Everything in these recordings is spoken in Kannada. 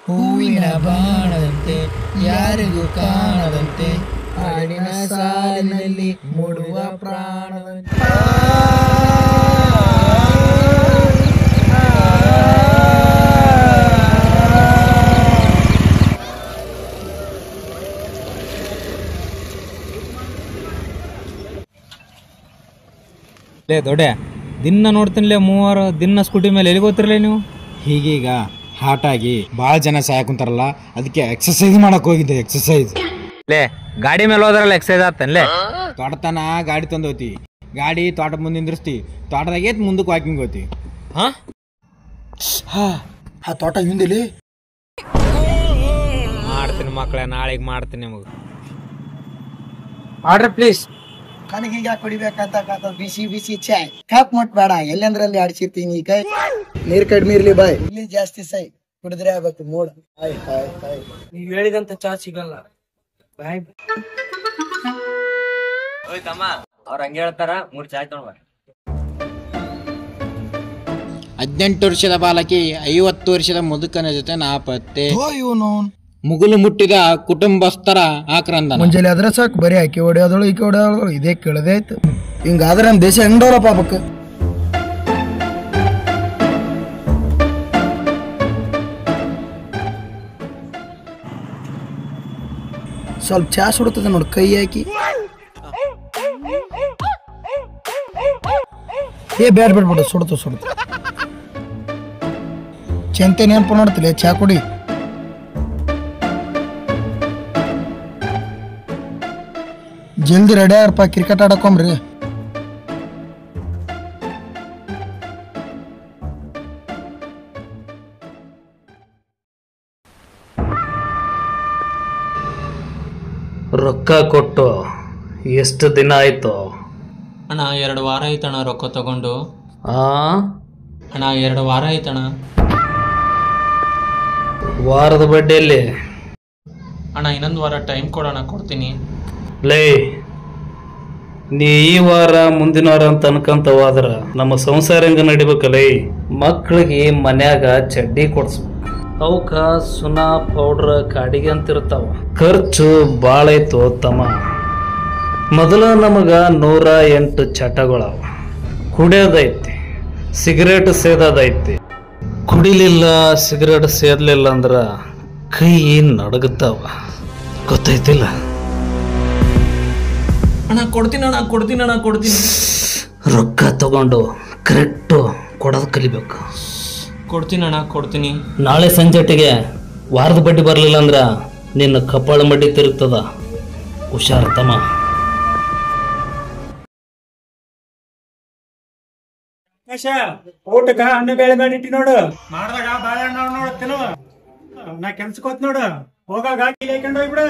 ಹೂವಿನ ಬಾಣದಂತೆ ಯಾರಿಗೂ ಕಾಣದಂತೆ ಹಾಡಿನ ಸಾಲಿನಲ್ಲಿ ಮೂಡುವ ಪ್ರಾಣದಂತೆ. ಲೇ ದೊಡ್ಡೆ ದಿನ ನೋಡ್ತೀನಿಲೇ ಮೂವರು ದಿನ ಸ್ಕೂಟಿ ಮೇಲೆ ಎಲ್ಲಿಗೆ ಹೋಗ್ತಿರಲೇ ನೀವು? ಹೀಗೀಗ ಹಾಟಾಗಿ ಭಾಳ ಜನ ಸಾಯಕುಂತಾರಲ್ಲ, ಅದಕ್ಕೆ ಎಕ್ಸಸೈಸ್ ಮಾಡಕ್ ಹೋಗಿದ್ದೆ. ಎಕ್ಸಸೈಸ್ ಲೇ ಗಾಡಿ ಮೇಲೆ ಹೋದ್ರಲ್ಲ ಎಕ್ಸೈಸ್ ಆಗ್ತಾನಲೇ. ತೋಟತನ ಗಾಡಿ ತಂದೋತಿ, ಗಾಡಿ ತೋಟ ಮುಂದೆ ನಿಂದ್ರಿಸ್ತಿ, ತೋಟದಾಗೆ ಮುಂದಕ್ಕೆ ವಾಕಿಂಗ್ ಹೋತಿ. ಆ ತೋಟ ಹಿಂದಿಲಿ ಮಾಡ್ತೀನಿ ಮಕ್ಕಳೇ, ನಾಳೆಗೆ ಮಾಡ್ತೀನಿ ನಿಮಗೆ. Order please. ಕನಗೀಗ ಕುಡಿಬೇಕಂತ ಬಿಸಿ ಬಿಸಿ ಚಾಯ್ ಕಪ್ ಮುಟ್ಬೇಡ, ಎಲ್ಲಂದ್ರಲ್ಲಿ ಆಡ್ಸಿರ್ತೀನಿ. ಕೈ ನೀರ್ ಕಡಿಮೆ ಇರ್ಲಿ ಬಾಯ್, ಇಲ್ಲಿ ಜಾಸ್ತಿ ಸೈ ಕುಡಿದ್ರೆ ಆಗ್ಬೇಕು ಮೂಡ. ನೀವ್ ಹೇಳಿದಂತ ಚಾ ಸಿಗಲ್ಲ ಬಾಯ್. ತಮ್ಮ ಅವ್ರ ಹಂಗೆ ಹೇಳ್ತಾರ, 3 ಚಾಯ್ ತೊಗೊಂಡ್ 18 ವರ್ಷದ ಬಾಲಕಿ 50 ವರ್ಷದ ಮುದುಕನ ಜೊತೆ ನಾಪತ್ತೆ. ಇವನು ಮುಗುಲು ಮುಟ್ಟಿದ ಕುಟುಂಬಸ್ಥರ ಆಕ್ರಂದನ. ಮುಂಜಾನೆ ಆದ್ರೆ ಸಾಕು ಬರೀ ಆಕಿ ಹೊಡೆಯೋದಳು ಈಕೆ ಹೊಡೆಯೋದಳು, ಇದೇ ಕೇಳದೆ ಆಯ್ತು. ಹಿಂಗಾದ್ರೆ ನಮ್ಮ ದೇಶ ಹೆಂಗ್ ಡೆವಲಪ್ ಆಗ್ಬೇಕು? ಸ್ವಲ್ಪ ಚಾ ಸುಡುತ್ತದೆ ನೋಡಿ, ಕೈ ಹಾಕಿ. ಬೇಡ ಬಿಡು, ಸುಡ್ತು ಚೆಂತೆ ನೆನಪು ನೋಡ್ತಿಲ್ಲ, ಚಾ ಕುಡಿ. ಜಲ್ದಿ ರೆಡಿ ಆಗ್ರಪ್ಪ, ಕ್ರಿಕೆಟ್ ಆಡಕೊಂಬ್ರಿ. ರೊಕ್ಕ ಕೊಟ್ಟು ಎಷ್ಟು ದಿನ ಆಯ್ತು ಅಣ್ಣ? 2 ವಾರ ಆಯ್ತಣ್ಣ ರೊಕ್ಕ ತಗೊಂಡು. ಅಣ್ಣ 2 ವಾರ ಆಯ್ತಣ್ಣ. ವಾರದ ಬಡ್ಡಿಯಲ್ಲಿ ಅಣ್ಣ ಇನ್ನೊಂದು ವಾರ ಟೈಮ್ ಕೊಡೋಣ, ಕೊಡ್ತೀನಿ. ಲೇ, ನೀ ಈ ವಾರ ಮುಂದಿನ ವಾರ ಅಂತ ಅನ್ಕಂತ ಹೋದ್ರ ನಮ್ಮ ಸಂಸಾರ ಹೆಂಗ ನಡಿಬೇಕಲ್ಲೇ? ಮಕ್ಳಿಗೆ ಮನ್ಯಾಗ ಚಡ್ಡಿ ಕೊಡ್ಸ್ಬೇಕು, ಅವಕ್ಕ ಸುನಾ ಪೌಡ್ರ್ ಕಾಡಿಗೆ ಅಂತಿರ್ತಾವ. ಖರ್ಚು ಭಾಳ ಐತು ತಮ್ಮ. ಮೊದಲ ನಮಗ 108 ಚಟಗಳವ. ಕುಡಿಯೋದೈತಿ, ಸಿಗರೇಟ್ ಸೇದೋದೈತಿ. ಕುಡಿಲಿಲ್ಲ, ಸಿಗರೇಟ್ ಸೇದಲಿಲ್ಲ ಅಂದ್ರ ಕೈ ನಡಗತ್ತಾವ, ಗೊತ್ತೈತಿಲ್ಲ? ಅಣ್ಣ ಕೊಡ್ತೀನಿ. ರೊಕ್ಕ ತಗೊಂಡು ಕರೆಕ್ಟು ಕೊಡೋದು ಕಲಿಬೇಕು. ಕೊಡ್ತೀನಿ. ನಾಳೆ ಸಂಜೆಟಿಗೆ ವಾರದ ಬಡ್ಡಿ ಬರಲಿಲ್ಲ ಅಂದ್ರ ನಿನ್ನ ಕಪಾಳ ಮಡ್ಡಿ ತಿರುಗ್ತದ, ಹುಷಾರ್ ತಮ್ಮ. ಊಟಕ್ಕ ಅನ್ನ ಬೇಳೆ ಮಾಡಿಟ್ಟಿ ನೋಡು, ಮಾಡ್ದಾಗ ಬಾಳೆಹಣ್ಣ ನೋಡು ತಿನ್ನುವ. ನಾ ಕೆಲ್ಸಕೋತ್ ನೋಡು, ಹೋಗಾಗ ಗಾಡಿ ಹಾಕೊಂಡು ಹೋಗ್ಬಿಡ.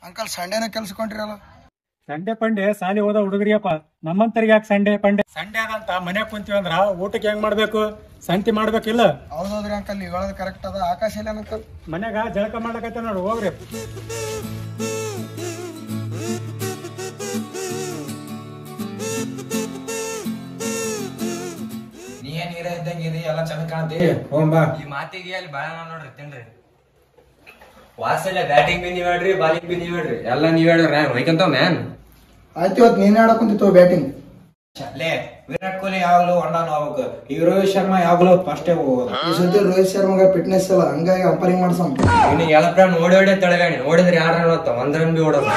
ಅಂಕಲ್ ಸಂಡೇನ ಕೆಲ್ಸಕೊಂಡ್ರಲ್ಲ? ಸಂಡೆ ಪಂಡೆ ಸಾಲಿ ಹೋದ ಹುಡುಗರಿಯಪ್ಪ, ನಮ್ಮಂತರಿಗೆ ಯಾಕೆ ಸಂಡೆ ಪಂಡೆ? ಸಂಡೆ ಅದಂತ ಮನ್ಯಾಗ ಕುಂತೀವಿ ಅಂದ್ರ ಊಟಕ್ಕೆ ಹೆಂಗ್ ಮಾಡ್ಬೇಕು? ಸಂತಿ ಮಾಡ್ಬೇಕಿಲ್ಲ? ಹೌದೌದ್ರಿ ಅಂಕಲ್, ನೀವು ಹೇಳೋದು ಕರೆಕ್ಟ್ ಅದ. ಆಕಾಶ ಇಲ್ಲ ಅಂಕಲ್? ಮನ್ಯಾಗ ಜಳಕ ಮಾಡ್ಲಕತ್ತ ನೋಡು, ಹೋಗ್ರಿ. ನೀರ ಇದ್ದಂಗಿರಿ, ಎಲ್ಲ ಚಂದ ಕಾಣತಿ. ಈ ಮಾತಿಗೆ ಅಲ್ಲಿ ಬಾಳೆಹಣ್ಣ ನೋಡ್ರಿ, ತಿನ್ರಿ. ವಾಸಲ್ಲ ಬ್ಯಾಟಿಂಗ್ ಬಿ ನೀವ್ ಹೇಳ್ರಿ, ಬಾಲಿಂಗ್ ಬಿ ನೀವ್ ಹೇಳ್ರಿ, ಎಲ್ಲ ನೀವ್ ಹೇಳ್ರಿ. ಹೊಯ್ಕಂತ ಮ್ಯಾನ್ ಆಯ್ತು, ಇವತ್ತು ನೀನ್ ಆಡಕೊಂತಿತ್ತು ಬ್ಯಾಟಿಂಗ್. ಲೇ, ವಿರಾಟ್ ಕೊಹ್ಲಿ ಯಾವಾಗ್ಲೂ ಹೊಂಡಾನು ಹೋಗ್ಬೇಕು, ಈ ರೋಹಿತ್ ಶರ್ಮಾ ಯಾವಾಗ್ಲೂ ಫಸ್ಟೇ ಹೋಗೋದು. ಈ ಸತಿ ರೋಹಿತ್ ಶರ್ಮಾಗ ಫಿಟ್ನೆಸ್ ಇಲ್ಲ, ಹಂಗಾಗಿ ಅಂಪೈರಿಂಗ್ ಮಾಡ್ಸಮ್. ಇನ್ನು ಎಲ್ಲ ಓಡಿ ತಳಗಾಣಿ ನೋಡಿದ್ರೆ 2 ರನ್ ಹೋಗ್ತಾವ, 1 ರನ್ ಬಿ ಓಡೋದು.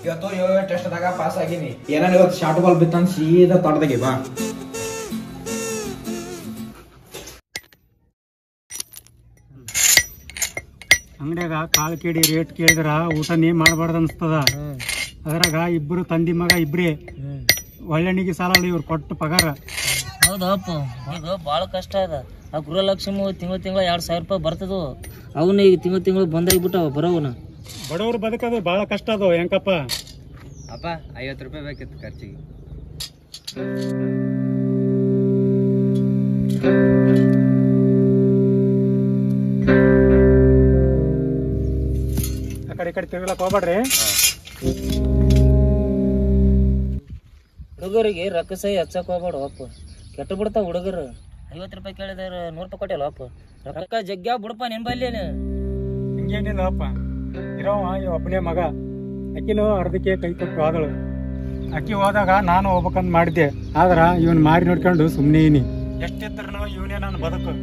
ಇವತ್ತು 7 ಟೆಸ್ಟ್ದಾಗ ಪಾಸ್ ಆಗಿನಿ. ಏನಾರ ಇವತ್ತು ಶಾರ್ಟ್ ಬಾಲ್ ಬಿತ್ತಂದ್ ಸೀದಾ ತೋಟದಾಗೆ ಬಾ. ಅಂಗಡಿಯಾಗ ಕಾಳು ಕೇಳಿ ರೇಟ್ ಕೇಳಿದ್ರ ಊಟ ನೀ ಮಾಡಬಾರ್ದು ಅನ್ಸ್ತದ. ಅದ್ರಾಗ ಇಬ್ರು ತಂದಿ ಮಗ ಇಬ್ರೇ ಒಳ್ಳೆಣಿಗೆ ಸಾಲ ಇವ್ರು ಕೊಟ್ಟು ಪಗಾರ. ಹೌದಪ್ಪ, ಈಗ ಭಾಳ ಕಷ್ಟ ಅದ. ಆ ಗೃಹಲಕ್ಷ್ಮಿ ತಿಂಗಳ 2,000 ರೂಪಾಯಿ ಬರ್ತದ. ಅವನು ಈಗ ತಿಂಗಳು ಬಂದಾಗಿಬಿಟ್ಟವ ಬರೋವನ. ಬಡವ್ರು ಬದುಕೋದು ಭಾಳ ಕಷ್ಟ ಅದು ಹೆಂಕಪ್ಪ. ಅಪ್ಪ 50 ರೂಪಾಯಿ ಬೇಕಿತ್ತು ಖರ್ಚಿಗೆ. ಆ ಕಡೆ ತಿರ್ಗಲಕ್ ಹೋಗ್ಬೇಡ್ರಿ. ರಘು ಹುಡುಗರಿಗೆ ರೊಕ್ಕ ಸೈ ಹಚ್ಚಕ್ ಹೋಗ್ಬೇಡ ಅಪ್ಪ, ಕೆಟ್ಟ ಬಿಡ್ತಾವ ಹುಡುಗರು. 50 ರೂಪಾಯಿ ಕೇಳಿದಾರ 100 ರೂಪಾಯಿ ಕೊಟ್ಟಿಲ್ಲ ಅಪ್ಪ. ರೊಕ್ಕ ಜಗ್ಗ ಬಿಡಪ್ಪ ನಿನ್ ಬಲ್ಲಿ. ಹಿಂಗೇನಿಲ್ಲ ಅಪ್ಪ, ಇರೋವ ಒಬ್ಬನೇ ಮಗ. ಅಕ್ಕಿನೂ ಅರ್ಧಕ್ಕೆ ಕೈ ಕೊಟ್ಟು ಹೋದಳು. ಅಕ್ಕಿ ಹೋದಾಗ ನಾನು ಹೋಗ್ಬೇಕಂತ ಮಾಡಿದ್ದೆ, ಆದ್ರ ಇವನ್ ಮಾರಿ ನೋಡ್ಕೊಂಡು ಸುಮ್ಮನೆ ಇನಿ. ಎಷ್ಟಿದ್ರು ಇವನೇ ನಾನು ಬದುಕು.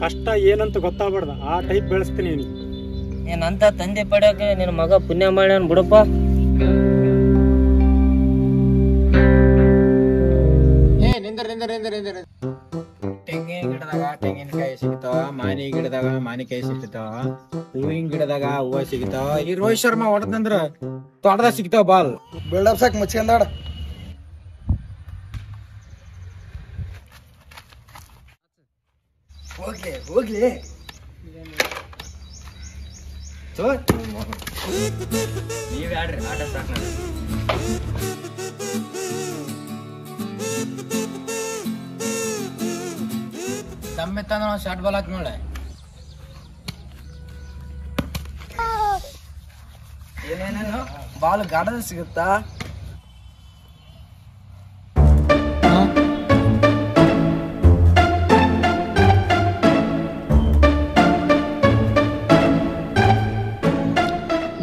ಕಷ್ಟ ಏನಂತ ಗೊತ್ತಾಗ್ಬಾರ್ದ ಆ ಟೈಪ್ ಬೆಳೆಸ್ತೀನಿ. ನೀನಂತ ತಂದೆ ಪಡ್ಯಾಕ ನಿನ್ನ ಮಗ ಪುಣ್ಯ ಮಾಡ್ಯಾನ ಬಿಡಪ್ಪ. ತೆಂಗಿನ ಗಿಡದಾಗ ತೆಂಗಿನಕಾಯಿ ಸಿಗ್ತಾವ, ಮಾನಿ ಗಿಡದಾಗ ಮಾನಿಕಾಯಿ ಸಿಗ್ತಾವ, ಹೂವಿನ ಗಿಡದಾಗ ಹೂವ ಸಿಗ್ತಾವ. ಈ ರೋಹಿತ್ ಶರ್ಮಾ ಹೊಡೆದಂದ್ರ ತೋಟದಾಗ ಸಿಗ್ತಾವ ಬಾಲ್. ಬಿಲ್ಡಪ್ ಸಾಕ್ ಮುಚ್ಕೊಂಡಾಡ. ಹೋಗ್ಲಿ ಹೋಗ್ಲಿ ನೀವ್ ಆಡ್ರಿ ಆಟ ಸಾಕ್. ತಮ್ಮೆ ತಂದ ಶಾರ್ಟ್ ಬಾಲ್ ಹಾಕಿ ನೋಡ. ಏನೇನೇನು ಬಾಲ್ ಗಾರ್ಡನ್ ಸಿಗುತ್ತಾ?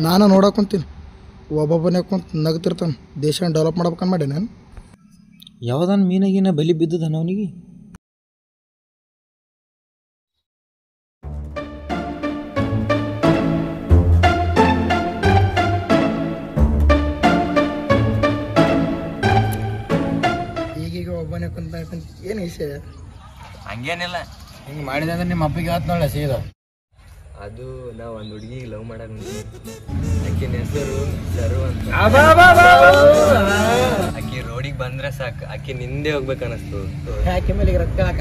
ನಾನು ನೋಡಕ್ ಕುಂತೀನಿ, ಒಬ್ಬೊಬ್ಬನೇ ಕುಂತ ನಗ್ತಿರ್ತಾನೆ. ದೇಶ ಡೆವಲಪ್ ಮಾಡ್ಬೇಕಂತ ಮಾಡಿ ನಾನು. ಯಾವ್ದಾನ ಮೀನಾಗಿನ ಬಲಿ ಬಿದ್ದದ ಅವನಿಗೆ. ಈಗೀಗ ಒಬ್ಬನೇ ಕುಂತ ಏನು ವಿಷಯ? ಹಂಗೇನಿಲ್ಲ, ಹಿಂಗ್ ಮಾಡಿದ ಅಂದ್ರೆ ನಿಮ್ಮ ಅಪ್ಪಿಗೆ ಆತ್ ನೋಡ ಸೀದಾ. ಅದು ನಾ ಒಂದ್ ಹುಡುಗಿಗೆ ಲವ್ ಮಾಡಕ್ ಆಕಿನ ಹೆಸರು ಸರು ಅಂತ. ಆಕಿ ರೋಡಿಗೆ ಬಂದ್ರೆ ಸಾಕು, ಆಕಿ ನಿಂದೆ ಹೋಗ್ಬೇಕು ಅನಸ್ತು. ಯಾಕೆ ಮೇಲೆ ರೊಕ್ಕ ಹಾಕ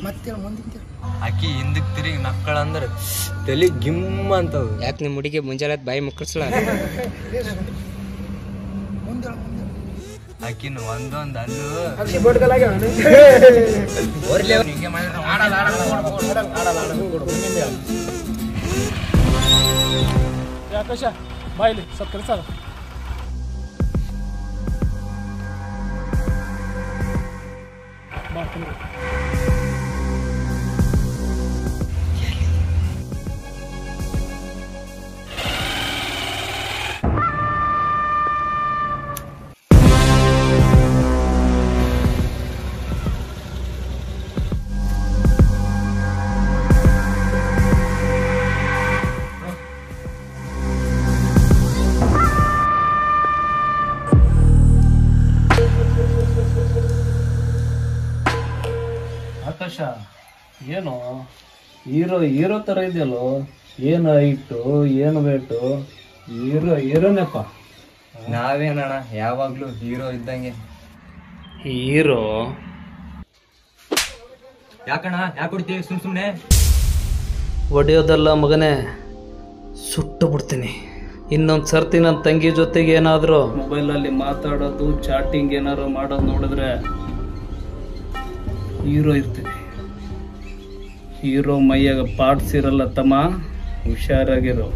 ಮತ್ತೆ ಮುಂದಿನ ಆಕಿ ಹಿಂದಕ್ ತಿರುಗಿ ನಕ್ಕಳ ಅಂದ್ರ ತಲೆ ಗಿಮ್ ಅಂತವ್. ಯಾಕೆ ನಿಮ್ಮ ಹುಡುಗಿ ಮುಂಜಾನೆ ಬಾಯಿ ಮುಕ್ಕಳಿಸ್ಲ? ಆಕಿನ ಒಂದೊಂದ್ ಅಲ್ಲು ಹಿಂಗೆ ಮಾಡಿದ್ರೆ ಆಕಾಶ ಬಾಯ್ಲಿ ಸ್ವಲ್ಪ ಕೆಲಸ ಅದ. ಆಕಾಶ ಏನು ಹೀರೋ ತರ ಇದೆಯಲ್ಲೋ, ಏನು ಹೈಟು ಏನು ವೇಟು, ಹೀರೋನೇಪ್ಪ. ನಾವೇನಣ್ಣ ಯಾವಾಗ್ಲೂ ಹೀರೋ ಇದ್ದಂಗೆ. ಹೀರೋ ಯಾಕಣ್ಣ ಯಾಕೆ ಕೊಡ್ತೀವಿ ಸುಮ್ನೆ? ಒಡೆಯೋದಲ್ಲ ಮಗನೇ, ಸುಟ್ಟು ಬಿಡ್ತೀನಿ. ಇನ್ನೊಂದು ಸರ್ತಿ ನನ್ನ ತಂಗಿ ಜೊತೆಗೆ ಏನಾದರೂ ಮೊಬೈಲಲ್ಲಿ ಮಾತಾಡೋದು ಚಾಟಿಂಗ್ ಏನಾದ್ರು ಮಾಡೋದು ನೋಡಿದ್ರೆ ಹೀರೋ ಇರ್ತೀನಿ. ಹೀರೋ ಮೈಯಾಗ ಪಾರ್ಟ್ಸ್ ಇರಲ್ಲ ತಮ್ಮ, ಹುಷಾರಾಗಿರೋ.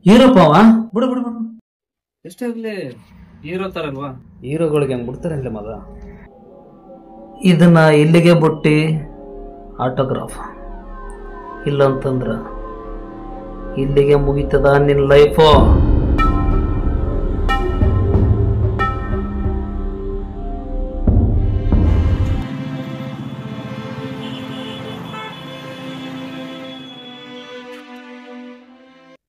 ಹೀರೋಪ್ಪ ಬಿಡು ಬಿಡು ಬಿಡು, ಎಷ್ಟಾಗ್ಲಿ ಹೀರೋ ತರ ಅಲ್ವಾ? ಹೀರೋಗಳಿಗೆ ಹೆಂಗ್ ಬಿಡ್ತಾರಲ್ಲ ಮಗ. ಇದನ್ನ ಇಲ್ಲಿಗೆ ಬಿಟ್ಟು ಆಟೋಗ್ರಾಫ್ ಇಲ್ಲಂತಂದ್ರ ಇಲ್ಲಿಗೆ ಮುಗಿತದ ನಿನ್ನ ಲೈಫು.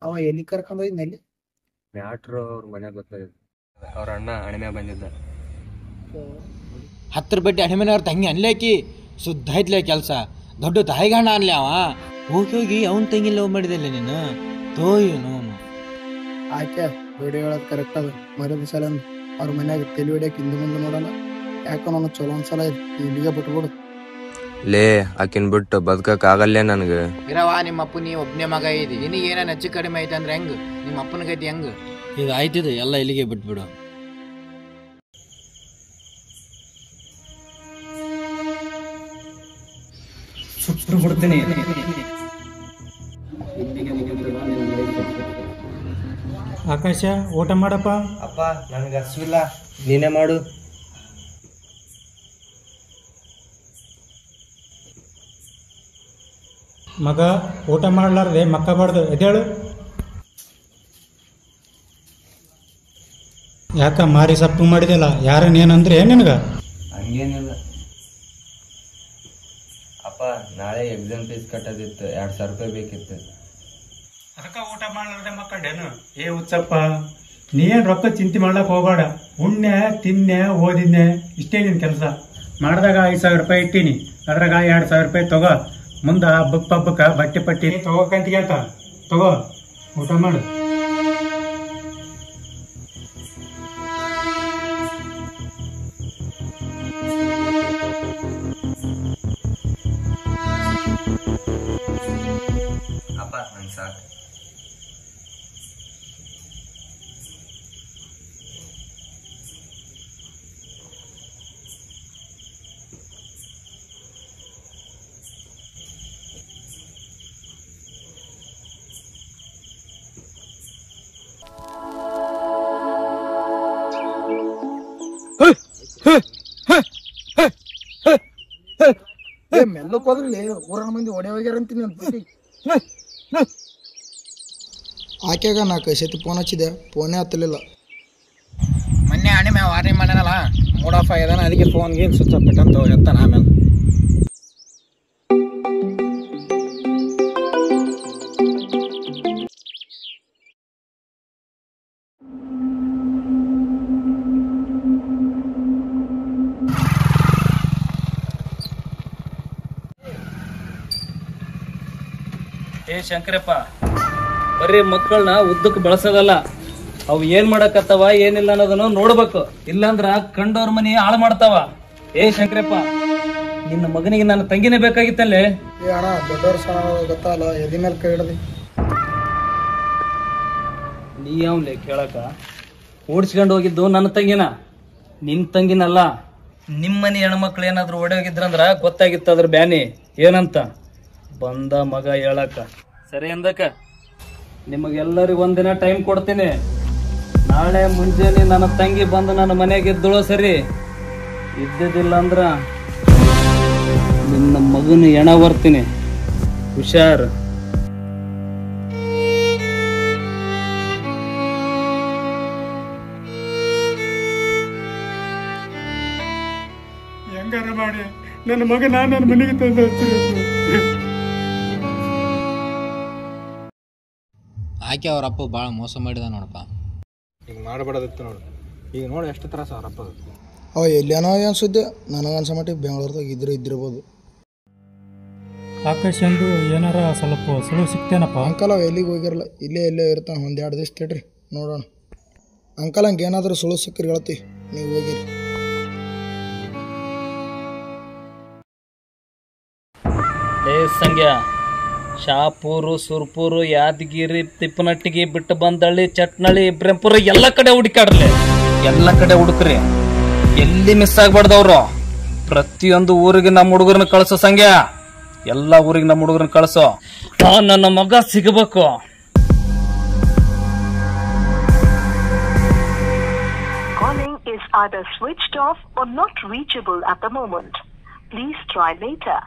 ಅವ ಎಲ್ಲಿ ಕರ್ಕೊಂಡು ಹೋಯ್ನಲ್ಲಿ? ಮ್ಯಾಟ್ರು ಅವ್ರ ಮನ್ಯಾಗ ಗೊತ್ತಾಗಿದ್ದು. ಅವ್ರ ಅಣ್ಣ ಅಣಿಮೆ ಬಂದಿದ್ದ. 10 ಬಡ್ಡಿ ಹಣಿಮೆನವ್ರ ತಂಗಿ ಅನ್ಲೇಕಿ ಸುದ್ದ ಐತ್ಲೆ ಕೆಲಸ. ದೊಡ್ಡ ತಾಯಿಗಣ್ಣ ಅನ್ಲಿ ಅವ. ಹೋಗಿ ಅವನ್ ತಂಗಿ ಲವ್ ಮಾಡಿದಲ್ಲ ನೀನು. ತೋಯ್ನು ಆಕೆ ವಿಡಿಯೋ ಹೇಳೋದು ಕರೆಕ್ಟ್ ಅದ. ಮರದ ಸಲ ಅವ್ರ ಮನ್ಯಾಗ ತಲೆ ಹೊಡಿಯಕ್ಕೆ ಹಿಂದೆ ಮುಂದೆ ನೋಡಲ್ಲ. ಯಾಕೋ ನನಗೆ ಚಲೋ ಒಂದ್ಸಲ ಇಲ್ಲಿಗೆ ಬಿಟ್ಬಿಡು. ಲೇ ಆಕಿನ್ ಬಿಟ್ಟು ಬದುಕಕ್ ಆಗಲ್ಲೇ ನನ್ಗೆ. ಇರವ ನಿಮ್ಮ ಅಪ್ಪ ನೀ ಒಬ್ನೇ ಮಗ ಇದಿ. ನಿನಗೆ ಏನ ಹೆಚ್ಚು ಕಡಿಮೆ ಐತೆ ಅಂದ್ರೆ ಹೆಂಗ್? ನಿಮ್ಮ ಅಪ್ಪನ ಗತಿ ಹೆಂಗ್? ಈಗ ಆಯ್ತಿದೆ ಎಲ್ಲ ಇಲ್ಲಿಗೆ ಬಿಟ್ಬಿಡು. ಸುಟ್ಟು ಬಿಡ್ತೀನಿ. ಆಕಾಶ ಊಟ ಮಾಡಪ್ಪ. ಅಪ್ಪ ನನಗೆ ಹಸಿವಿಲ್ಲ, ನೀನೇ ಮಾಡು. ಮಗ ಊಟ ಮಾಡ್ಲಾರ್ದೆ ಮಕ್ಕಬಾರ್ದು, ಎದೇಳು. ಯಾಕ ಮಾರಿ ಸಪ್ಪು ಮಾಡಿದೆಲ್ಲ, ಯಾರನ್ನೇನಂದ್ರೆ ನಿನಗ? ಹಂಗೇನಿಲ್ಲ ಅಪ್ಪ, ನಾಳೆ ಎಕ್ಸಾಮ್ ಫೀಸ್ ಕಟ್ಟೋದಿತ್ತು, 2,000 ರೂಪಾಯಿ ಬೇಕಿತ್ತು. ಅದಕ್ಕೆ ಊಟ ಮಾಡ್ಲಾರ್ದೆ ಮಕ್ಕಳೇನು? ಏ ಹುಚ್ಚಪ್ಪ, ನೀನ್ ರೊಕ್ಕ ಚಿಂತೆ ಮಾಡ್ಲಕ್ ಹೋಗ್ಬೇಡ. ಉಣ್ಣೆ ತಿನ್ನೆ ಓದಿದ್ನೆ ಇಷ್ಟೇ ನಿನ್ ಕೆಲಸ. ಮಾಡಿದಾಗ 5,000 ರೂಪಾಯಿ ಇಟ್ಟೀನಿ, ಅದ್ರಾಗ 2,000 ರೂಪಾಯಿ ತಗೋ. ಮುಂದ ಹಬ್ಬಕ್ ಪಬ್ಬಕ್ಕ ಬಟ್ಟೆ ಪಟ್ಟಿ ತಗೋಕಂತಿಗೆ ಅಂತ ತಗೋ, ಊಟ ಮಾಡು. ಅಪ್ಪ ನಂಗೆ ಸಾಕು. ಮೆಲ್ಲಕ್ ಹೋದ್ರಲ್ಲಿ ಊರನ ಮಂದಿ ಒಡೆ ಹೋಗ್ಯಾರಂತೀನಿ ಅಂತ. ಆಕೆಗ 4 ಸತಿ ಫೋನ್ ಹಚ್ಚಿದೆ, ಫೋನೇ ಹತ್ತಲಿಲ್ಲ. ಮೊನ್ನೆ ಹಣೆ ಮ್ಯಾವ ವಾರ್ನಿಂಗ್ ಮಾಡ್ಯಾನಲ್ಲ, ಮೂಡ್ ಆಫ್ ಆಗ್ಯದಾನ, ಅದಕ್ಕೆ ಫೋನ್ ಗೇನ್ ಸ್ವಿಚ್ ಆಫ್ ಬಿಟ್ಟಂತ ಎತ್ತಾನ. ಆಮೇಲೆ ಶಂಕರಪ್ಪ, ಬರೀ ಮಕ್ಕಳನ್ನ ಉದ್ದಕ್ಕೆ ಬೆಳೆಸೋದಲ್ಲ, ಅವು ಏನ್ ಮಾಡಕತ್ತವ ಏನಿಲ್ಲ ಅನ್ನೋದನ್ನು ನೋಡ್ಬೇಕು. ಇಲ್ಲಾಂದ್ರ ಕಂಡವ್ರ ಮನಿ ಹಾಳು ಮಾಡ್ತಾವ. ಶಂಕರಪ್ಪ, ನಿನ್ನ ಮಗನಿಗೆ ನನ್ನ ತಂಗಿನೇ ಬೇಕಾಗಿತ್ತಲ್ಲೇ. ಏ ಅಣ್ಣ, ದೊಡ್ಡವ್ರ ಸಹ ಗೊತ್ತಲ್ಲ, ಎದಿ ಮೇಲೆ ಕೈ ಹಿಡ್ದಿ. ನೀ ಯಾವ್ಲೆ ಕೇಳಕ? ಓಡಿಸ್ಕೊಂಡು ಹೋಗಿದ್ದು ನನ್ನ ತಂಗಿನ, ನಿನ್ ತಂಗಿನಲ್ಲ. ನಿಮ್ಮನೆ ಹೆಣ್ಮಕ್ಳು ಏನಾದ್ರು ಓಡಿ ಹೋಗಿದ್ರಂದ್ರ ಗೊತ್ತಾಗಿತ್ತು ಅದ್ರ ಬ್ಯಾನಿ ಏನಂತ. ಬಂದ ಮಗ ಹೇಳಕ ಸರಿ ಅಂದಕ. ನಿಮಗೆಲ್ಲರಿಗೂ ಒಂದಿನ ಟೈಮ್ ಕೊಡ್ತೀನಿ. ನಾಳೆ ಮುಂಜಾನೆ ನನ್ನ ತಂಗಿ ಬಂದು ನನ್ನ ಮನೆಗೆ ಇದ್ದಳು ಸರಿ, ಇದ್ದಿದ್ದಿಲ್ಲ ಅಂದ್ರ ನಿನ್ನ ಮಗನ ಎಣ ಬರ್ತೀನಿ, ಹುಷಾರ್. ಹೆಂಗಾರ ಮಾಡಿ ನನ್ನ ಮಗನ ನನ್ನ ಮನೆಗೆ ತಂದು ಆಕೆ ಅವ್ರ ಅಪ್ಪ ಭಾಳ ಮೋಸ ಮಾಡಿದ ನೋಡಪ್ಪ. ಈಗ ಮಾಡಬಾರ್ದಿತ್ತು ನೋಡು. ಈಗ ನೋಡಿ ಎಷ್ಟು ತ್ರಾಸ ಅವ್ರಪ್ಪ. ಅವ ಎಲ್ಲೇನೋ ಅನ್ಸುತ್ತೆ, ನನಗನ್ಸೋ ಮಟ್ಟಿಗೆ ಬೆಂಗಳೂರದಾಗ ಇದ್ದಿರ್ಬೋದು. ಆಕಾಶ್ ಅಂದು ಏನಾರ ಸ್ವಲ್ಪ ಸುಳುವು ಸಿಗ್ತೇನಪ್ಪ. ಅಂಕಲ್ ಅವ ಎಲ್ಲಿಗೆ ಹೋಗಿರಲ್ಲ, ಇಲ್ಲೇ ಇರ್ತಾನೆ. 1-2 ದಿವಸ ತಡ್ರಿ ನೋಡೋಣ. ಅಂಕಲ್ ಹಂಗೆ ಏನಾದರೂ ಸುಳುವು ಸಿಕ್ಕರಿ ಹೇಳ್ತಿ, ನೀವು ಹೋಗಿರಿ. ಸಂಗ್ಯಾ, ಶಾಪೂರು, ಸುರ್ಪೂರು, ಯಾದಗಿರಿ, ತಿಪ್ಪನಟ್ಟಿಗೆ ಬಿಟ್ಟು ಬಂದಳ್ಳಿ, ಚಟ್ನಳ್ಳಿ, ಇಬ್ರಾಂಪುರ ಎಲ್ಲ ಕಡೆ ಹುಡುಕಾಡ್ಲಿ. ಎಲ್ಲ ಕಡೆ ಹುಡುಕ್ರಿ, ಎಲ್ಲಿ ಮಿಸ್ ಆಗ್ಬಾರ್ದವ್ರು. ಪ್ರತಿಯೊಂದು ಊರಿಗೆ ನಮ್ಮ ಹುಡುಗರನ್ನ ಕಳ್ಸೋ ಸಂಗ್ಯಾ, ಎಲ್ಲ ಊರಿಗೆ ನಮ್ಮ ಹುಡುಗರನ್ನ ಕಳ್ಸೋ. ನನ್ನ ಮಗ ಸಿಗಬೇಕು. Calling is either switched off or not reachable at the moment. Please try later.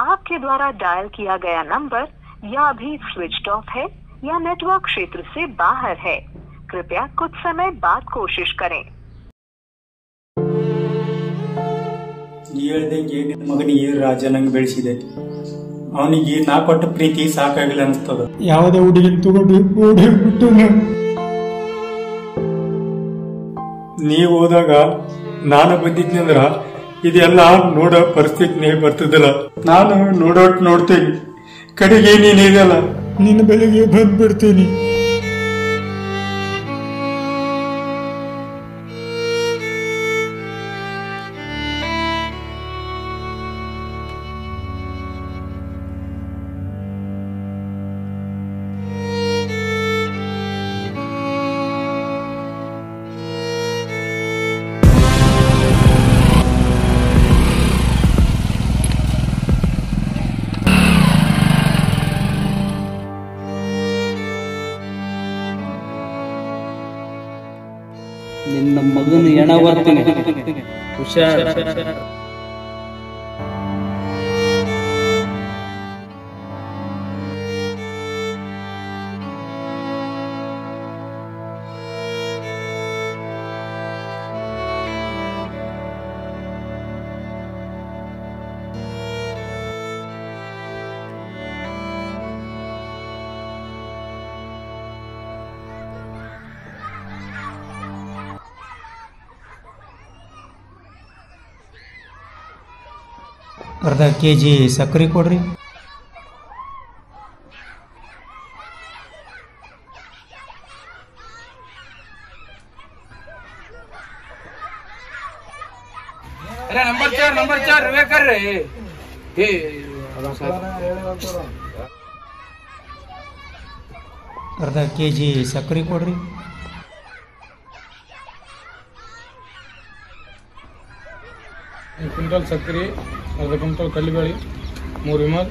आपके द्वारा डायल किया गया नंबर या अभी स्विच्ड ऑफ है या नेटवर्क क्षेत्र से बाहर है. कृपया कुछ समय बाद कोशिश करें. ನೀ ಹೇಳ್ದಂಗೆ ನಿನ್ನ ಮಗನಿಗೆ ರಾಜ ನಂಗೆ ಬೆಳೆಸಿದೆ. ಅವನಿಗೆ ನಾ ಕೊಟ್ಟ ಪ್ರೀತಿ ಸಾಕಾಗಿಲ್ಲ ಅನಿಸ್ತದ. ಯಾವುದೇ ಹುಡುಗಿ ತಗೊಂಡು ಓಡಿ ಬಿಟ್ಟು ನೀವು ಹೋದಾಗ ನಾನು ಬಂದಿದ್ನಂದ್ರ ಇದೆಲ್ಲ ನೋಡೋ ಪರಿಸ್ಥಿತಿ ಬರ್ತದಲ್ಲ. ನಾನು ನೋಡ್ತೇನೆ, ಕಡೆಗೆ ನೀನಿದೆಯಲ್ಲ, ನಿನ್ನ ಬೆಳಿಗ್ಗೆ ಬಂದ್ಬಿಡ್ತೀನಿ. ನಿನ್ನ ಮಗನ ಎಣ ಬರ್ತೀನಿ. ಹುಷಾರ್. ಅರ್ಧ kg ಸಕ್ಕರೆ ಕೊಡ್ರಿ. ನಂಬರ್ 4 ವಿವೇಕರ್ ರೀ. ಅರ್ಧ kg ಸಕ್ಕರೆ ಕೊಡ್ರಿ. ಕ್ವಿಂಟಲ್ ಸಕ್ಕರೆ, ಅರ್ಧ ಕ್ವಿಂಟಲ್ ಕಲ್ಲಿಬೇಳಿ, 3 ವಿಮಲ್.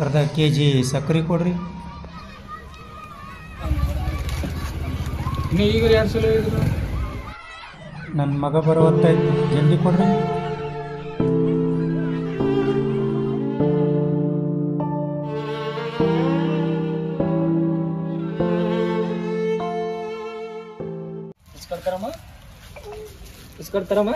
ಅರ್ಧ kg ಸಕ್ಕರೆ ಕೊಡ್ರಿ. ಇನ್ನು ಈಗ 2 ಸಲ ಹೇಳಿದ್ರು. ನನ್ನ ಮಗ ಬರೋ ಹೊತ್ತಾಯ್ತು, ಜಲ್ದಿ ಕೊಡ್ರಿ. ಇಸ್ಕೊಡ್ತಾರಮ್ಮ.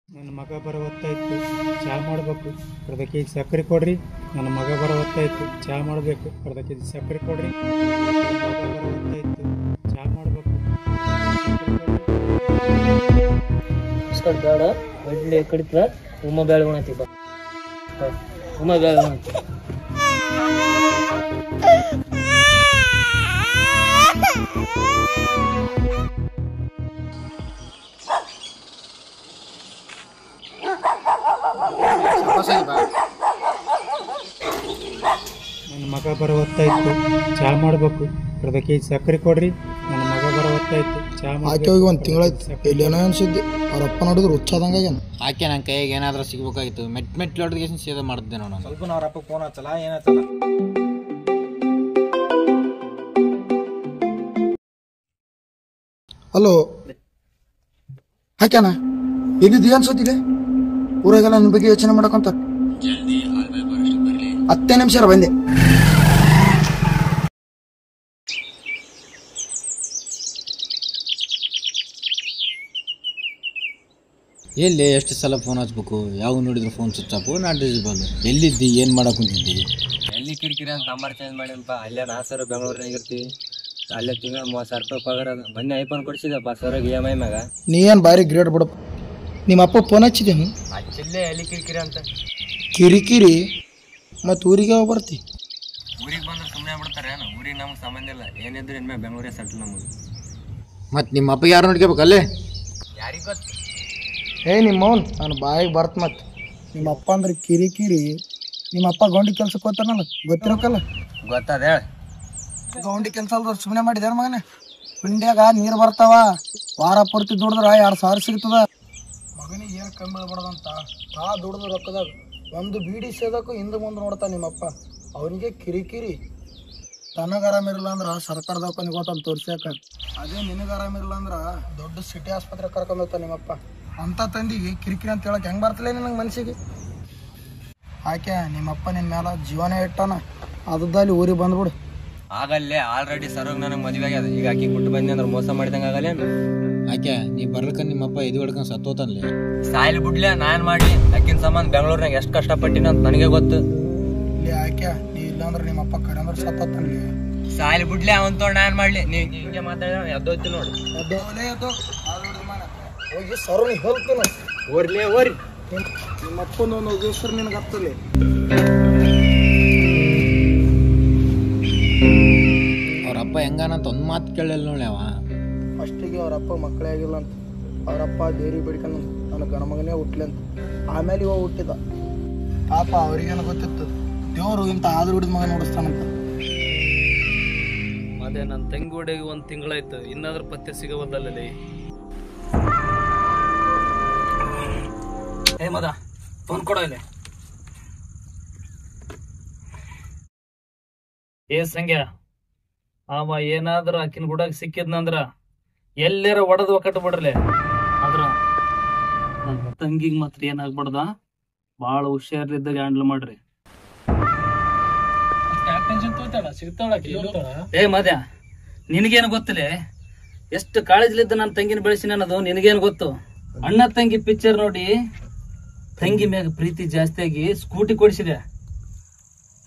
ನನ್ನ ಮಗ ಬರೋ ಹೊತ್ತಾಯ್ತು, ಚಹಾ ಮಾಡಬೇಕು, ಅರ್ಧ kg ಸಕ್ಕರೆ ಕೊಡ್ರಿ. ನನ್ನ ಮಗ ಬರೋ ಹೊತ್ತಾಯ್ತು, ಚಹಾ ಮಾಡಬೇಕು, ಅರ್ಧ kg ಸಕ್ಕರೆ ಕೊಡ್ರಿ. ನನ್ನ ಮಗ ಬರೋ ಹೊತ್ತಾಯ್ತು, ಚಹಾ ಮಾಡಬೇಕು. ಇಸ್ಕೊಡ್ ಬೇಡ, ಒಳ್ಳೆ ಕಡಿತ ಉಮ್ಮ ಬೇಳೆ ಉಣತಿ ಬಾ. ಉಮ್ಮ ಬೇಳೆ ಉಣತಿ. ನನ್ನ ಮಗ ಬರೋ ಹೊತ್ತಾಯ್ತು, ಚಹಾ ಮಾಡಬೇಕು, ಅರ್ಧ kg ಸಕ್ಕರೆ ಕೊಡ್ರಿ. ನನ್ನ ಮಗ ಬರೋ ಹೊತ್ತಾಯ್ತು, ಚಹಾ ಆಕೆ ಹೋಗಿ 1 ತಿಂಗಳಾಯ್ತು. ಎಲ್ಲಿನೋ ಅನ್ಸಿದ್ದೆ, ಅವ್ರಪ್ಪ ನೋಡಿದ್ರು ಹುಚ್ಚಾದಂಗ ಆಕೆ ನನ್ನ ಕೈಗೆ ಏನಾದ್ರೂ ಸಿಗ್ಬೇಕಾಗಿತ್ತು. ಮೆಟ್ ಲೋಡ್ಗೆ ಸೇವೆ ಮಾಡಿದ್ದೆ ನಾನು. ಸ್ವಲ್ಪ ಅವ್ರ ಅಪ್ಪ ಫೋನ್ ಹಚ್ಚಲ್ಲ, ಏನಾಯ್ತಲ್ಲ. ಹಲೋ ಹಾಕ್ಯಾನ ಎಲ್ಲಿದ್ದೀಯ ಅನ್ಸೋತಿದೆ. ಊರಾಗೆಲ್ಲ ನಿನ್ ಬಗ್ಗೆ ಯೋಚನೆ ಮಾಡಕೊಂತ 10 ನಿಮಿಷ ಬಂದೆ. ಎಲ್ಲಿ ಎಷ್ಟು ಸಲ ಫೋನ್ ಹಚ್ಬೇಕು, ಯಾವ ನೋಡಿದ್ರು ಫೋನ್ ಸ್ವಿಚ್ ಆಫ್, ನಾಟ್ ರಿಸೇಬಲ್. ಎಲ್ಲಿದ್ದಿ, ಏನು ಮಾಡಕ್ ಕುಂತಿದ್ದಿ? ಎಲ್ಲಿ ಕಿರಿಕಿರಿ ಅಂತ ನಂಬರ್ ಚೇಂಜ್ ಮಾಡಿನಪ್ಪ. ಅಲ್ಲೇ ನಾಸರು ಬೆಂಗಳೂರಿನಾಗ ಇರ್ತೀವಿ. ಅಲ್ಲೇ ತಿಂಗಳ 30,000 ರೂಪಾಯಿ ಪಗಾರ. ಮೊನ್ನೆ ಐಫೋನ್ ಕೊಡಿಸಿದಪ್ಪ ಸರಿಗೆ EMI ಮ್ಯಾಗ. ನೀ ಏನ್ ಬಾರಿ ಗ್ರೇಟ್ ಬಿಡಪ್ಪ. ನಿಮ್ಮ ಅಪ್ಪ ಫೋನ್ ಹಚ್ಚಿದೇನು? ಹಚ್ಚಿಲ್ಲೇ ಎಲ್ಲಿ ಕಿರಿಕಿರಿ ಅಂತ. ಕಿರಿಕಿರಿ ಮತ್ತು ಊರಿಗೆ ಯಾವಾಗ ಬರ್ತಿ? ಊರಿಗೆ ಬಂದ್ರೆ ಸುಮ್ಮನೆ ಬಿಡ್ತಾರೆ. ಊರಿಗೆ ನಮ್ಗೆ ಸಂಬಂಧ ಇಲ್ಲ. ಏನಿದ್ರು ಇನ್ಮೇಲೆ ಬೆಂಗಳೂರೇ ಸೆಟ್ಲ್ ನಮಗೆ. ಮತ್ತು ನಿಮ್ಮ ಅಪ್ಪ ಯಾರು ನೋಡ್ಕೋಬೇಕಲ್ಲೇ? ಯಾರಿಗೆ ಗೊತ್ತು? ನಿಮ್ಮವನ್ ನಾನು ಬಾಯಿಗೆ ಬರ್ತ. ಮತ್ತೆ ನಿಮ್ಮ ಅಪ್ಪ ಅಂದ್ರೆ ಕಿರಿಕಿರಿ. ನಿಮ್ಮ ಅಪ್ಪ ಗೌಂಡಿ ಕೆಲ್ಸಕ್ಕೆ ಹೋಗ್ತಾನಲ್ಲ, ಗೊತ್ತಿರೋಕಲ್ಲ? ಗೊತ್ತದ ಹೇಳ. ಗೌಂಡಿ ಕೆಲಸ ಅಲ್ದ ಸುಮ್ಮನೆ ಮಾಡಿದಾರ ಮಗನೇ. ಕುಂಡ್ಯಾಗ ನೀರು ಬರ್ತಾವ, ವಾರ ಪೂರ್ತಿ ದುಡಿದ್ರ 2,000 ಸಿಗ್ತದ. ಮಗನಿಗೆ ಏನು ಕಮ್ಮಿ ಬೀಳ್ಬಾರ್ದಂತ ದುಡಿದ ರೊಕ್ಕದಾಗ ಒಂದು ಬೀಡಿ ಸೇದಕ್ಕೂ ಹಿಂದೆ ಮುಂದೆ ನೋಡ್ತಾ ನಿಮ್ಮಪ್ಪ. ಅವನಿಗೆ ಕಿರಿಕಿರಿ. ತನಗ ಆರಾಮಿರಲ್ಲ ಅಂದ್ರ ಸರ್ಕಾರದಾಗ ಹೋಗ್ತಾನೆ ತೋರ್ಸ್ಯಾಕ. ಅದೇ ನಿನಗ ಆರಾಮಿರಲ್ಲ ಅಂದ್ರ ದೊಡ್ಡ ಸಿಟಿ ಆಸ್ಪತ್ರೆ ಕರ್ಕೊಂಡ್ ಹೋಗ್ತಾನೆ ನಿಮ್ಮಪ್ಪ. ಅಂತ ತಂದಿಗೆ ಕಿರಿಕಿರಿ ಅಂತ ಹೇಳಕ್ ಹೆಂಗ್ ಬರ್ತಲೇ ನಿನಗೆ ಮನ್ಸಿಗೆ? ಆಕೆ ನಿಮ್ಮಪ್ಪ ನಿನ್ ಮೇಲೆ ಜೀವನೇ ಇಟ್ಟಾನ. ಅದಲ್ಲಿ ಊರಿಗೆ ಬಂದ್ಬಿಡು. ಆಗಲ್ಲೇ ಆಲ್ರೆಡಿ ಸರೋಗ್ ನನಗೆ ಮದುವೆ ಆಗ್ಯದ. ಈಗ ಆಕಿ ಬಿಟ್ಟು ಬಂದಿ ಅಂದ್ರೆ ಮೋಸ ಮಾಡಿದಂಗ ಆಗಲ್ಲೇನು? ಆಕೆ ನೀ ಬರ್ಲಕ್ಕ ನಿಮ್ಮಪ್ಪ ಇದು ಹೊಡ್ಕೊಂಡು ಸತ್ತೋತನ್ಲಿ. ಸಾಯಿಲ್ ಬಿಡ್ಲೆ ನಾನ್ ಮಾಡ್ಲಿ. ಆಕಿನ ಸಂಬಂಧ ಬೆಂಗಳೂರಿನಾಗ ಎಷ್ಟು ಕಷ್ಟಪಟ್ಟಿನ ಅಂತ ನನಗೆ ಗೊತ್ತು. ಇಲ್ಲಿ ಆಕೆ ನೀ ಇಲ್ಲಾಂದ್ರೆ ನಿಮ್ಮಪ್ಪ ಕಡೆ ಅಂದ್ರೆ ಸತ್ತಲ್ಲಿ. ಸಾಯಿಲ್ ಬಿಡ್ಲೆ ಅವಂತ ನಾನ್ ಮಾಡ್ಲಿ. ನೀ ಹಿಂಗೆ ಮಾತಾಡಿದ್ರೆ ಎದ್ದೋಯ್ತು ನೋಡಿ. ಹೋಗಿ ಸರೋನಿ ಹೇಳ್ತಾನ. ಓರ್ಲಿ ಓರಿ. ನಿಮ್ಮಪ್ಪನೊಂದು ಹೆಸರು ನಿನಗೆ ಹತ್ತಲಿ. ಅವ್ರಪ್ಪ ಹೆಂಗಾನಂತ ಒಂದು ಮಾತು ಕೇಳಲ್ಲ ನೋಡಿ ಅವ. ಫಸ್ಟಿಗೆ ಅವ್ರಪ್ಪ ಮಕ್ಕಳೇ ಆಗಿಲ್ಲ ಅಂತ. ಅವರಪ್ಪ ದೇವ್ರಿಗೆ ಬೇಡ್ಕೊಂಡು ನನ್ನ ಗಣ ಮಗನೇ ಹುಟ್ಲಿ ಅಂತ. ಆಮೇಲೆ ಇವ ಹುಟ್ಟಿದ. ಪಾಪ ಅವ್ರಿಗೇನು ಗೊತ್ತಿತ್ತು ದೇವ್ರು ಇಂಥ ಆದ್ರು ಹುಡಿದ ಮಗ ನೋಡಿಸ್ತಾನಂತ. ಅದೇ ನನ್ನ ತಂಗಿ ಒಡೆಗೆ 1 ತಿಂಗಳಾಯ್ತು, ಇನ್ನಾದ್ರೂ ಪತ್ತೆ ಸಿಗವಲ್ಲಲ್ಲಿ. ಏ ಮದ ಫೋನ್ ಕೊಡೋ ಇಲ್ಲಿ. ಏ ಸಂಗ್ಯಾ, ಅವ ಏನಾದ್ರ ಆಕಿನ ಗುಡಾಗ ಸಿಕ್ಕಿದ್ನಂದ್ರ ಎಲ್ಲಾರ ಒಡದ್ ಒಕ್ಕಟ್ಟು ಬಿಡ್ರಲೆ. ಆದ್ರ ನನ್ನ ತಂಗಿಗ್ ಮಾತ್ರ ಏನಾಗ್ಬಾರ್ದ, ಬಾಳ ಹುಷಾರಿದ್ದಾಗ ಹ್ಯಾಂಡಲ್ ಮಾಡ್ರಿ. ಏ ಮದ್ಯ, ನಿನಗೇನು ಗೊತ್ತಿಲ್ಲ ಎಷ್ಟು ಕಾಳಜಿಲಿದ್ದ ನನ್ನ ತಂಗಿನ ಬೆಳೆಸಿನ ಅನ್ನೋದು ನಿನಗೇನು ಗೊತ್ತು? ಅಣ್ಣ ತಂಗಿ ಪಿಕ್ಚರ್ ನೋಡಿ ತಂಗಿ ಮ್ಯಾಗ ಪ್ರೀತಿ ಜಾಸ್ತಿಯಾಗಿ ಸ್ಕೂಟಿ ಕೊಡಿಸಿದೆ.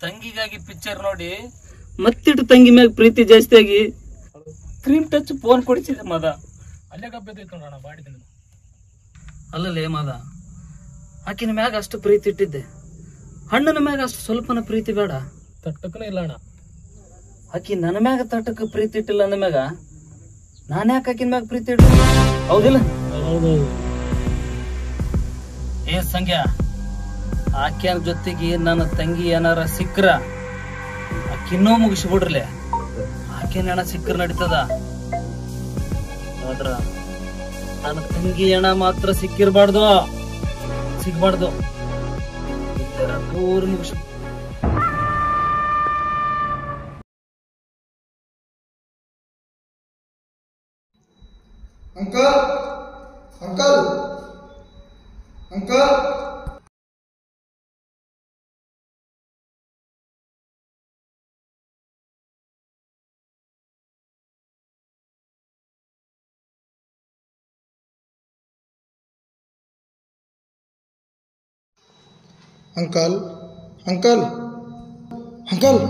ತಂಗಿಗಾಗಿ ಪಿಕ್ಚರ್ ನೋಡಿ ಮತ್ತಿಟ್ಟು ತಂಗಿ ಮ್ಯಾಗ ಪ್ರೀತಿ ಜಾಸ್ತಿಯಾಗಿ ಕ್ರೀಮ್ ಟಚ್ ಫೋನ್ ಕೊಡಿಸಿದೆ ಮದ. ಅಲ್ಲೇ ಗಬ್ಬೈತೈತೆ ನೋಡೋಣ ಬಾಡಿದ. ಅಲ್ಲಲ್ಲೇ ಮದ, ಆಕಿನ ಮ್ಯಾಗ ಅಷ್ಟು ಪ್ರೀತಿ ಇಟ್ಟಿದ್ದೆ, ಅಣ್ಣನ ಮ್ಯಾಗ ಅಷ್ಟು ಸ್ವಲ್ಪನ ಪ್ರೀತಿ ಬೇಡ. ತಟ್ಟಕನ ಇಲ್ಲ ಅಣ್ಣ. ಆಕಿ ನನ್ನ ಮ್ಯಾಗ ತಟ್ಟಕ ಪ್ರೀತಿ ಇಟ್ಟಿಲ್ಲ ಅಂದ ಮ್ಯಾಗ ನಾನ್ ಯಾಕೆ ಆಕಿನ ಮ್ಯಾಗ ಪ್ರೀತಿ ಇಟ್ಟು? ಹೌದಿಲ್ಲ? ಏ ಸಂಖ್ಯಾ, ಆಕೆಯ ಜೊತೆಗೆ ನನ್ನ ತಂಗಿ ಏನಾರ ಸಿಕ್ಕ್ರ ಆಕಿನ್ನೂ ಮುಗಿಸ್ಬಿಡ್ರಲೆ. ಆಕೆನ ಹೆಣ ಸಿಕ್ಕರ್ ನಡೀತದ, ಆದ್ರ ನನ್ನ ತಂಗಿ ಹೆಣ ಮಾತ್ರ ಸಿಕ್ಕಿರ್ಬಾರ್ದು, ಸಿಗ್ಬಾರ್ದು. ಮುಗಿಸ್ uncle uncle uncle uncle uncle uncle